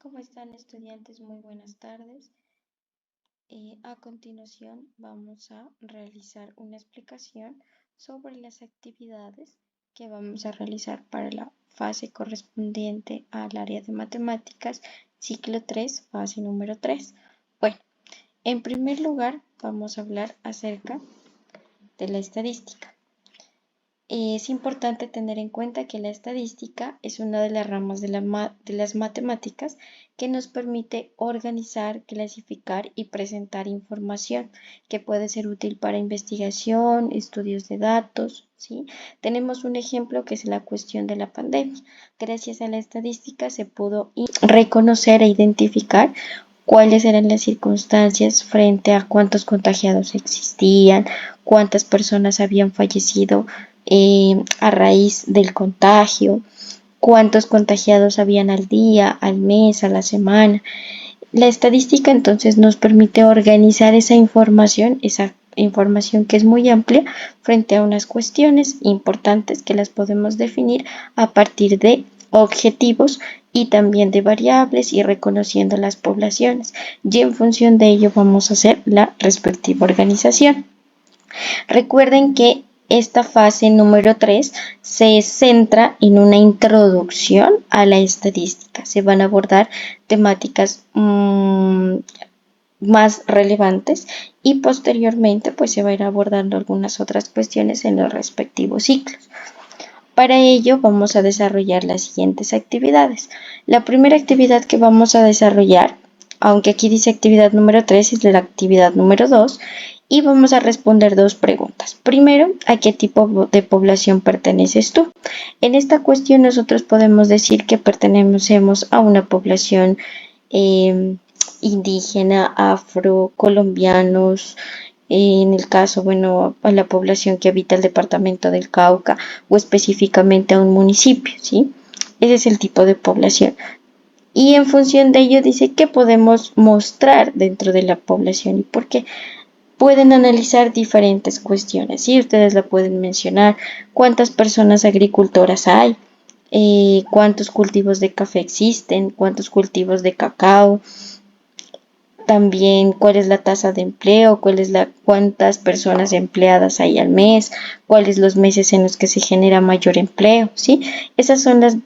¿Cómo están, estudiantes? Muy buenas tardes. A continuación vamos a realizar una explicación sobre las actividades que vamos a realizar para la fase correspondiente al área de matemáticas, ciclo 3, fase número 3. Bueno, en primer lugar vamos a hablar acerca de la estadística. Es importante tener en cuenta que la estadística es una de las ramas de las matemáticas que nos permite organizar, clasificar y presentar información que puede ser útil para investigación, estudios de datos, ¿sí? Tenemos un ejemplo que es la cuestión de la pandemia. Gracias a la estadística se pudo reconocer e identificar cuáles eran las circunstancias frente a cuántos contagiados existían, cuántas personas habían fallecido a raíz del contagio, cuántos contagiados habían al día, al mes, a la semana. La estadística entonces nos permite organizar esa información que es muy amplia frente a unas cuestiones importantes que las podemos definir a partir de objetivos y también de variables y reconociendo las poblaciones. Y en función de ello vamos a hacer la respectiva organización. Recuerden que esta fase número 3 se centra en una introducción a la estadística. Se van a abordar temáticas más relevantes y posteriormente pues se van a ir abordando algunas otras cuestiones en los respectivos ciclos. Para ello vamos a desarrollar las siguientes actividades. La primera actividad que vamos a desarrollar, aunque aquí dice actividad número 3, es la actividad número 2, y vamos a responder dos preguntas. Primero, ¿a qué tipo de población perteneces tú? En esta cuestión nosotros podemos decir que pertenecemos a una población indígena, afro, colombianos, en el caso, bueno, a la población que habita el departamento del Cauca o específicamente a un municipio, ¿sí? Ese es el tipo de población. Y en función de ello dice qué podemos mostrar dentro de la población y por qué. Pueden analizar diferentes cuestiones, ¿sí? Ustedes la pueden mencionar, cuántas personas agricultoras hay, cuántos cultivos de café existen, cuántos cultivos de cacao, también cuál es la tasa de empleo, cuántas personas empleadas hay al mes, cuáles los meses en los que se genera mayor empleo, ¿sí? Esas son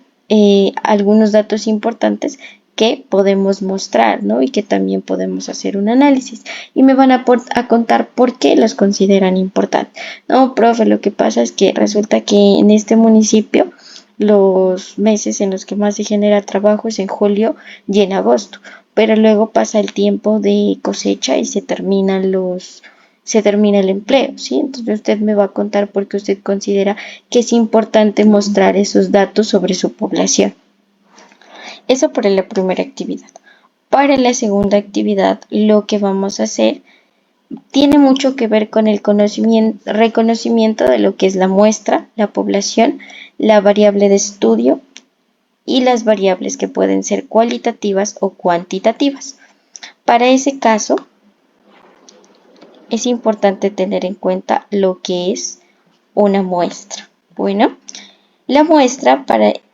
algunos datos importantes que podemos mostrar, ¿no? Y que también podemos hacer un análisis. Y me van a contar por qué los consideran importantes. No, profe, lo que pasa es que resulta que en este municipio los meses en los que más se genera trabajo es en julio y en agosto, pero luego pasa el tiempo de cosecha y se termina el empleo, ¿sí? Entonces usted me va a contar por qué usted considera que es importante mostrar esos datos sobre su población. Eso para la primera actividad. Para la segunda actividad, lo que vamos a hacer tiene mucho que ver con el reconocimiento de lo que es la muestra, la población, la variable de estudio y las variables que pueden ser cualitativas o cuantitativas. Para ese caso, es importante tener en cuenta lo que es una muestra. Bueno, la muestra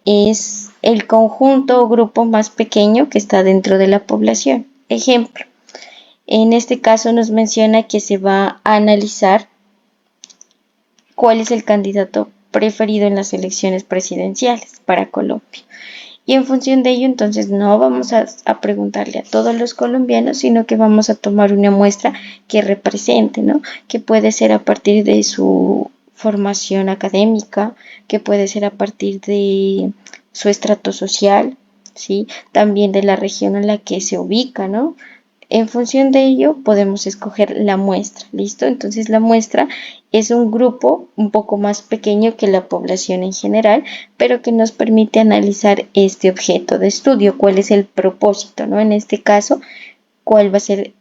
es el conjunto o grupo más pequeño que está dentro de la población. Ejemplo, en este caso nos menciona que se va a analizar cuál es el candidato preferido en las elecciones presidenciales para Colombia. Y en función de ello, entonces no vamos a preguntarle a todos los colombianos, sino que vamos a tomar una muestra que represente, ¿no? Que puede ser a partir de su formación académica, que puede ser a partir de su estrato social, ¿sí? También de la región en la que se ubica, ¿no? En función de ello podemos escoger la muestra, ¿listo? Entonces la muestra es un grupo un poco más pequeño que la población en general, pero que nos permite analizar este objeto de estudio, cuál es el propósito, ¿no? En este caso, cuál va a ser,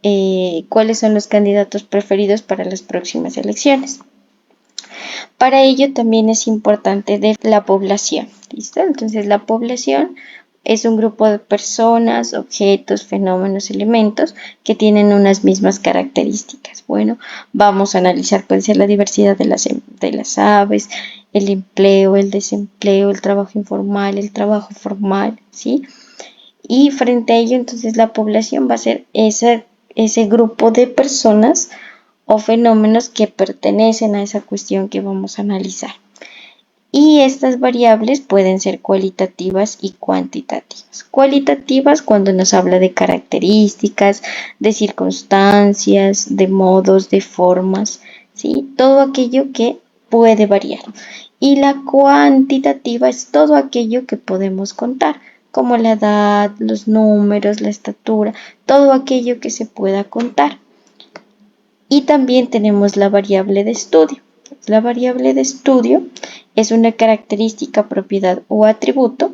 cuáles son los candidatos preferidos para las próximas elecciones. Para ello también es importante de la población, ¿listo? Entonces la población es un grupo de personas, objetos, fenómenos, elementos que tienen unas mismas características. Bueno, vamos a analizar, puede ser la diversidad de las aves, el empleo, el desempleo, el trabajo informal, el trabajo formal, ¿sí? Y frente a ello, entonces la población va a ser ese grupo de personas o fenómenos que pertenecen a esa cuestión que vamos a analizar. Y estas variables pueden ser cualitativas y cuantitativas. Cualitativas cuando nos habla de características, de circunstancias, de modos, de formas, ¿sí? Todo aquello que puede variar. Y la cuantitativa es todo aquello que podemos contar, como la edad, los números, la estatura, todo aquello que se pueda contar. Y también tenemos la variable de estudio. La variable de estudio es una característica, propiedad o atributo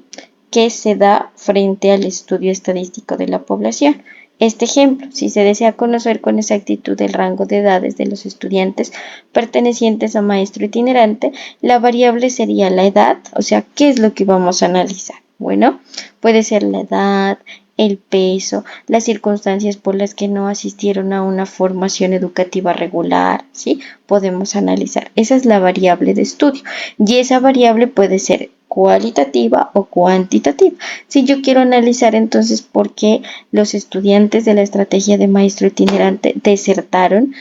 que se da frente al estudio estadístico de la población. Este ejemplo, si se desea conocer con exactitud el rango de edades de los estudiantes pertenecientes a maestro itinerante, la variable sería la edad, o sea, ¿qué es lo que vamos a analizar? Bueno, puede ser la edad, el peso, las circunstancias por las que no asistieron a una formación educativa regular, ¿sí? Podemos analizar. Esa es la variable de estudio y esa variable puede ser cualitativa o cuantitativa. Si yo quiero analizar entonces por qué los estudiantes de la estrategia de maestro itinerante desertaron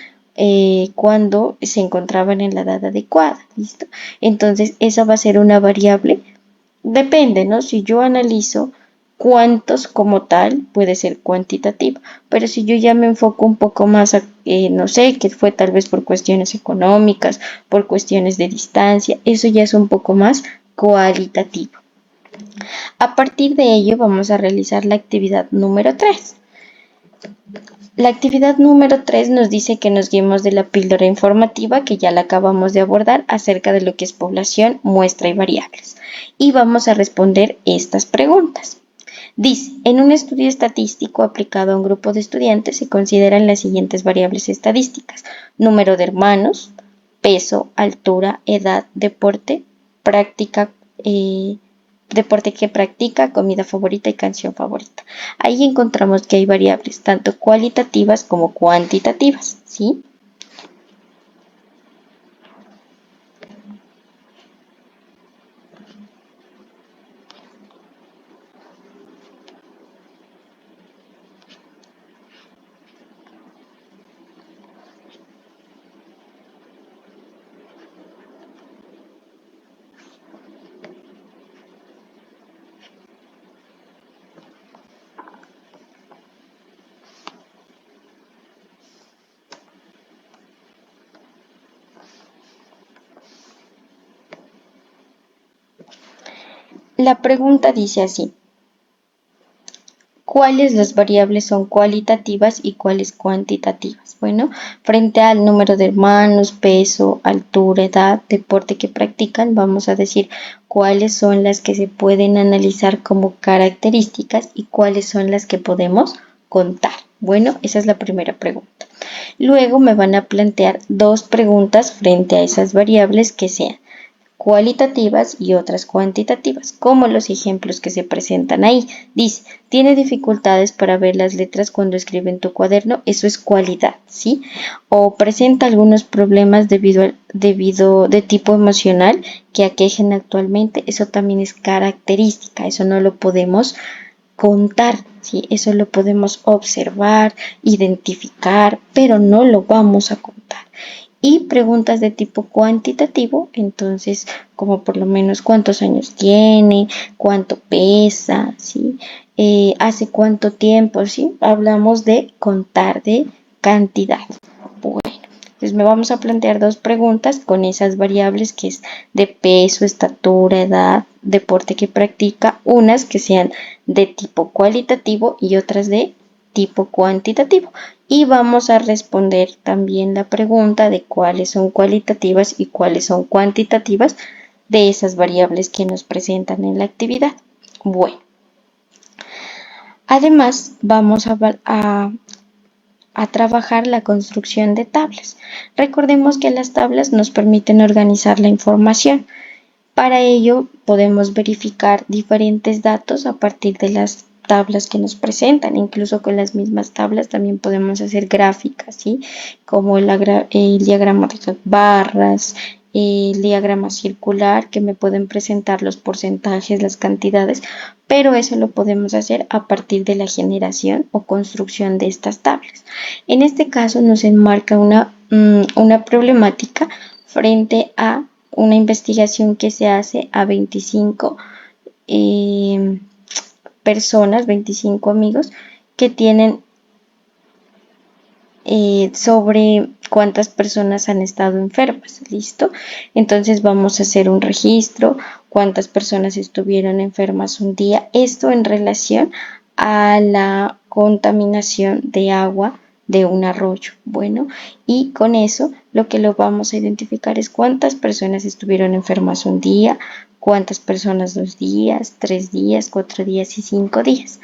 cuando se encontraban en la edad adecuada, ¿listo? Entonces esa va a ser una variable, depende, ¿no? Si yo analizo cuántos como tal, puede ser cuantitativa, pero si yo ya me enfoco un poco más a, no sé, que fue tal vez por cuestiones económicas, por cuestiones de distancia, eso ya es un poco más cualitativo. A partir de ello vamos a realizar la actividad número 3. La actividad número 3 nos dice que nos guiemos de la píldora informativa que ya la acabamos de abordar acerca de lo que es población, muestra y variables. Y vamos a responder estas preguntas. Dice, en un estudio estadístico aplicado a un grupo de estudiantes se consideran las siguientes variables estadísticas: número de hermanos, peso, altura, edad, deporte, deporte que practica, comida favorita y canción favorita. Ahí encontramos que hay variables tanto cualitativas como cuantitativas, ¿sí? La pregunta dice así: ¿cuáles las variables son cualitativas y cuáles cuantitativas? Bueno, frente al número de hermanos, peso, altura, edad, deporte que practican, vamos a decir cuáles son las que se pueden analizar como características y cuáles son las que podemos contar. Bueno, esa es la primera pregunta. Luego me van a plantear dos preguntas frente a esas variables que sean cualitativas y otras cuantitativas, como los ejemplos que se presentan ahí. Dice, tiene dificultades para ver las letras cuando escribe en tu cuaderno, eso es cualidad, ¿sí? O presenta algunos problemas debido de tipo emocional que aquejen actualmente, eso también es característica, eso no lo podemos contar, ¿sí? Eso lo podemos observar, identificar, pero no lo vamos a contar. Y preguntas de tipo cuantitativo, entonces como por lo menos cuántos años tiene, cuánto pesa, ¿sí? Hace cuánto tiempo, ¿sí? Hablamos de contar, de cantidad. Bueno, entonces me vamos a plantear dos preguntas con esas variables que es de peso, estatura, edad, deporte que practica, unas que sean de tipo cualitativo y otras de tipo cuantitativo. Y vamos a responder también la pregunta de cuáles son cualitativas y cuáles son cuantitativas de esas variables que nos presentan en la actividad. Bueno, además vamos a trabajar la construcción de tablas. Recordemos que las tablas nos permiten organizar la información. Para ello podemos verificar diferentes datos a partir de las tablas que nos presentan. Incluso con las mismas tablas también podemos hacer gráficas, ¿sí? Como el diagrama de barras, el diagrama circular, que me pueden presentar los porcentajes, las cantidades, pero eso lo podemos hacer a partir de la generación o construcción de estas tablas. En este caso nos enmarca una problemática frente a una investigación que se hace a 25 personas, 25 amigos que tienen sobre cuántas personas han estado enfermas, ¿listo? Entonces vamos a hacer un registro, cuántas personas estuvieron enfermas un día, esto en relación a la contaminación de agua de un arroyo. Bueno, y con eso lo que lo vamos a identificar es cuántas personas estuvieron enfermas un día, cuántas personas 2 días, 3 días, 4 días y 5 días.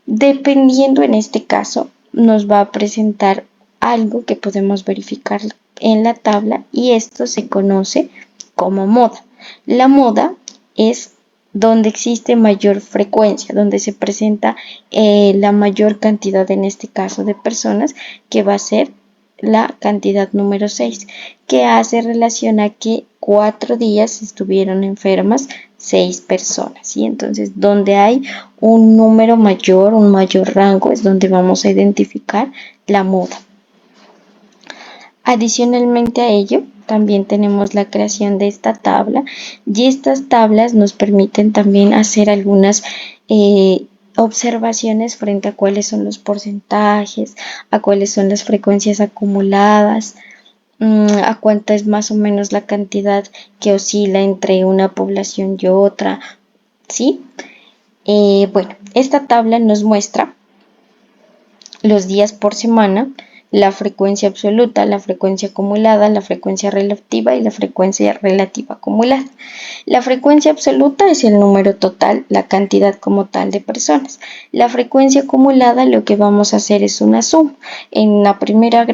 Dependiendo en este caso, nos va a presentar algo que podemos verificar en la tabla y esto se conoce como moda. La moda es donde existe mayor frecuencia, donde se presenta la mayor cantidad, en este caso, de personas, que va a ser la cantidad número 6, que hace relación a que 4 días estuvieron enfermas 6 personas, ¿sí? Entonces, donde hay un número mayor, un mayor rango, es donde vamos a identificar la moda. Adicionalmente a ello, también tenemos la creación de esta tabla y estas tablas nos permiten también hacer algunas observaciones frente a cuáles son los porcentajes, a cuáles son las frecuencias acumuladas, a cuánta es más o menos la cantidad que oscila entre una población y otra, ¿sí? Bueno, esta tabla nos muestra los días por semana, la frecuencia absoluta, la frecuencia acumulada, la frecuencia relativa y la frecuencia relativa acumulada. La frecuencia absoluta es el número total, la cantidad como tal de personas. La frecuencia acumulada lo que vamos a hacer es una suma. En la primera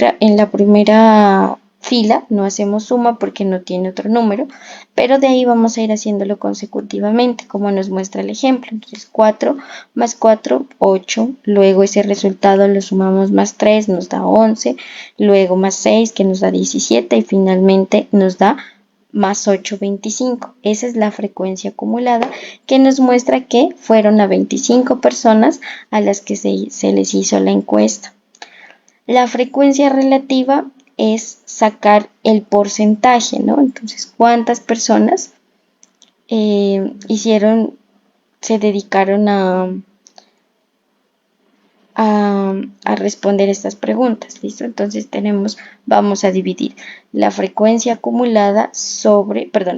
fila no hacemos suma porque no tiene otro número, pero de ahí vamos a ir haciéndolo consecutivamente como nos muestra el ejemplo. Entonces 4 más 4, 8, luego ese resultado lo sumamos más 3, nos da 11, luego más 6 que nos da 17 y finalmente nos da más 8, 25. Esa es la frecuencia acumulada que nos muestra que fueron a 25 personas a las que se les hizo la encuesta. La frecuencia relativa es sacar el porcentaje, ¿no? Entonces, ¿cuántas personas se dedicaron a responder estas preguntas? ¿Listo? Entonces vamos a dividir la frecuencia acumulada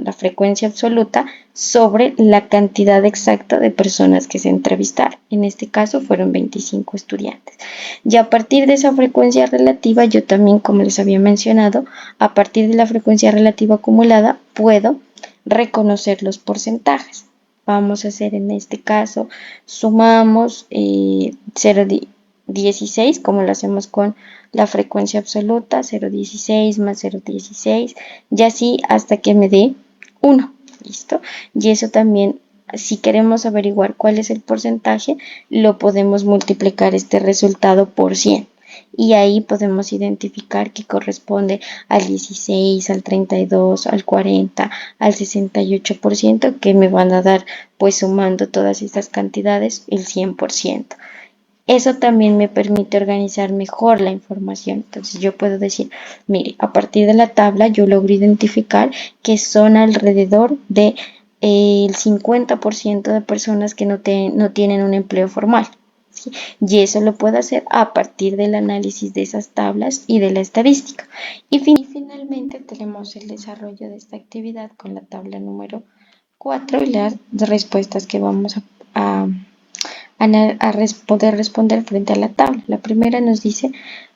la frecuencia absoluta sobre la cantidad exacta de personas que se entrevistaron. En este caso fueron 25 estudiantes. Y a partir de esa frecuencia relativa, yo también, como les había mencionado, a partir de la frecuencia relativa acumulada, puedo reconocer los porcentajes. Vamos a hacer en este caso, sumamos 0,16 como lo hacemos con la frecuencia absoluta, 0,16 más 0,16 y así hasta que me dé 1, ¿listo? Y eso también, si queremos averiguar cuál es el porcentaje, lo podemos multiplicar este resultado por 100. Y ahí podemos identificar que corresponde al 16, al 32, al 40, al 68%, que me van a dar, pues sumando todas estas cantidades, el 100%. Eso también me permite organizar mejor la información. Entonces yo puedo decir, mire, a partir de la tabla yo logro identificar que son alrededor de el 50% de personas que no tienen un empleo formal. ¿Sí? Y eso lo puedo hacer a partir del análisis de esas tablas y de la estadística. Y finalmente tenemos el desarrollo de esta actividad con la tabla número 4 y las respuestas que vamos a poder responder frente a la tabla. La primera nos dice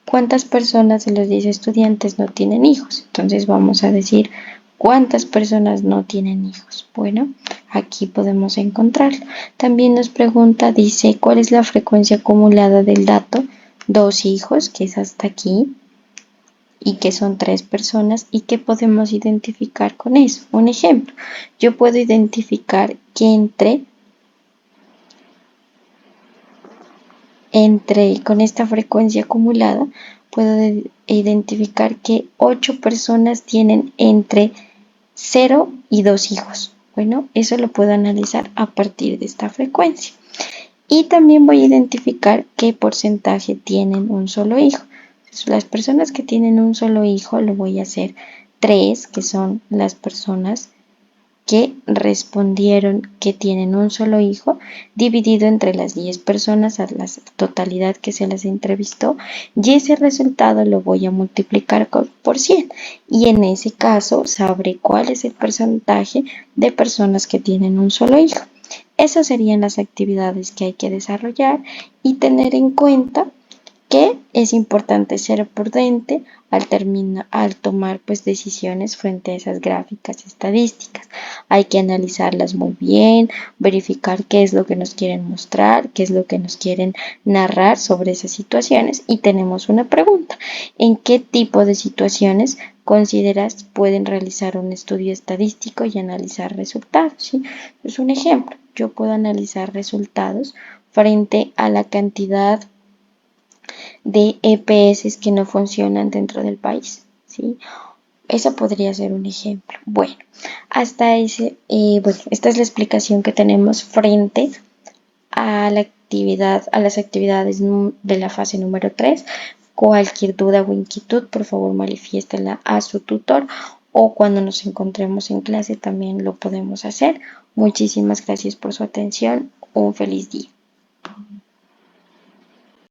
cuántas personas de los 10 estudiantes no tienen hijos. Entonces vamos a decir cuántas personas no tienen hijos. Bueno, aquí podemos encontrarlo. También nos pregunta, dice, ¿cuál es la frecuencia acumulada del dato? 2 hijos, que es hasta aquí, y que son 3 personas, y qué podemos identificar con eso. Un ejemplo, yo puedo identificar que con esta frecuencia acumulada, puedo identificar que 8 personas tienen entre 0 y 2 hijos. Bueno, eso lo puedo analizar a partir de esta frecuencia. Y también voy a identificar qué porcentaje tienen un solo hijo. Entonces, las personas que tienen un solo hijo lo voy a hacer 3, que son las personas que respondieron que tienen un solo hijo, dividido entre las 10 personas a la totalidad que se las entrevistó, y ese resultado lo voy a multiplicar por 100, y en ese caso sabré cuál es el porcentaje de personas que tienen un solo hijo. Esas serían las actividades que hay que desarrollar y tener en cuenta que es importante ser prudente al tomar pues decisiones frente a esas gráficas estadísticas. Hay que analizarlas muy bien, verificar qué es lo que nos quieren mostrar, qué es lo que nos quieren narrar sobre esas situaciones, y tenemos una pregunta: ¿en qué tipo de situaciones consideras pueden realizar un estudio estadístico y analizar resultados? ¿Sí? Es un ejemplo. Yo puedo analizar resultados frente a la cantidad de EPS que no funcionan dentro del país, ¿sí? Eso podría ser un ejemplo. Bueno, esta es la explicación que tenemos frente a a las actividades de la fase número 3. Cualquier duda o inquietud, por favor, manifiéstela a su tutor, o cuando nos encontremos en clase también lo podemos hacer. Muchísimas gracias por su atención. Un feliz día.